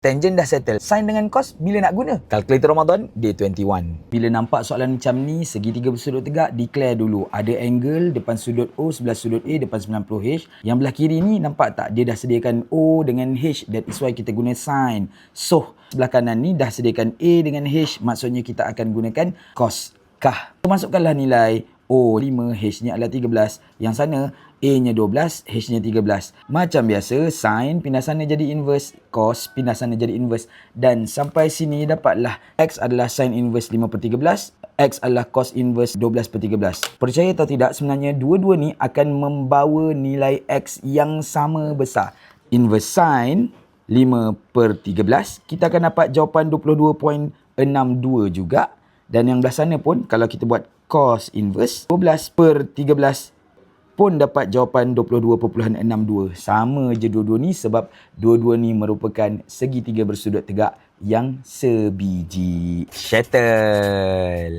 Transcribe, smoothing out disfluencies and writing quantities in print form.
Tangent dah settle. Sin dengan cos bila nak guna? Kalkulator Ramadan, day 21. Bila nampak soalan macam ni, segitiga bersudut tegak, declare dulu. Ada angle depan sudut O, sebelah sudut A, depan 90H. Yang belah kiri ni, nampak tak? Dia dah sediakan O dengan H. That is why kita guna sin. So, sebelah kanan ni dah sediakan A dengan H. Maksudnya kita akan gunakan cos kah. Masukkanlah nilai O 5, H-nya adalah 13. Yang sana, A-nya 12, H-nya 13. Macam biasa, sin pindah sana jadi inverse, cos pindah sana jadi inverse. Dan sampai sini dapatlah X adalah sin inverse 5/13, X adalah cos inverse 12/13. Percaya atau tidak, sebenarnya dua-dua ni akan membawa nilai X yang sama besar. Inverse sin 5/13, kita akan dapat jawapan 22.62 juga. Dan yang belah sana pun, kalau kita buat cos inverse 12/13 pun dapat jawapan 22.62. Sama je dua-dua ni sebab dua-dua ni merupakan segitiga bersudut tegak yang sebiji. Settle.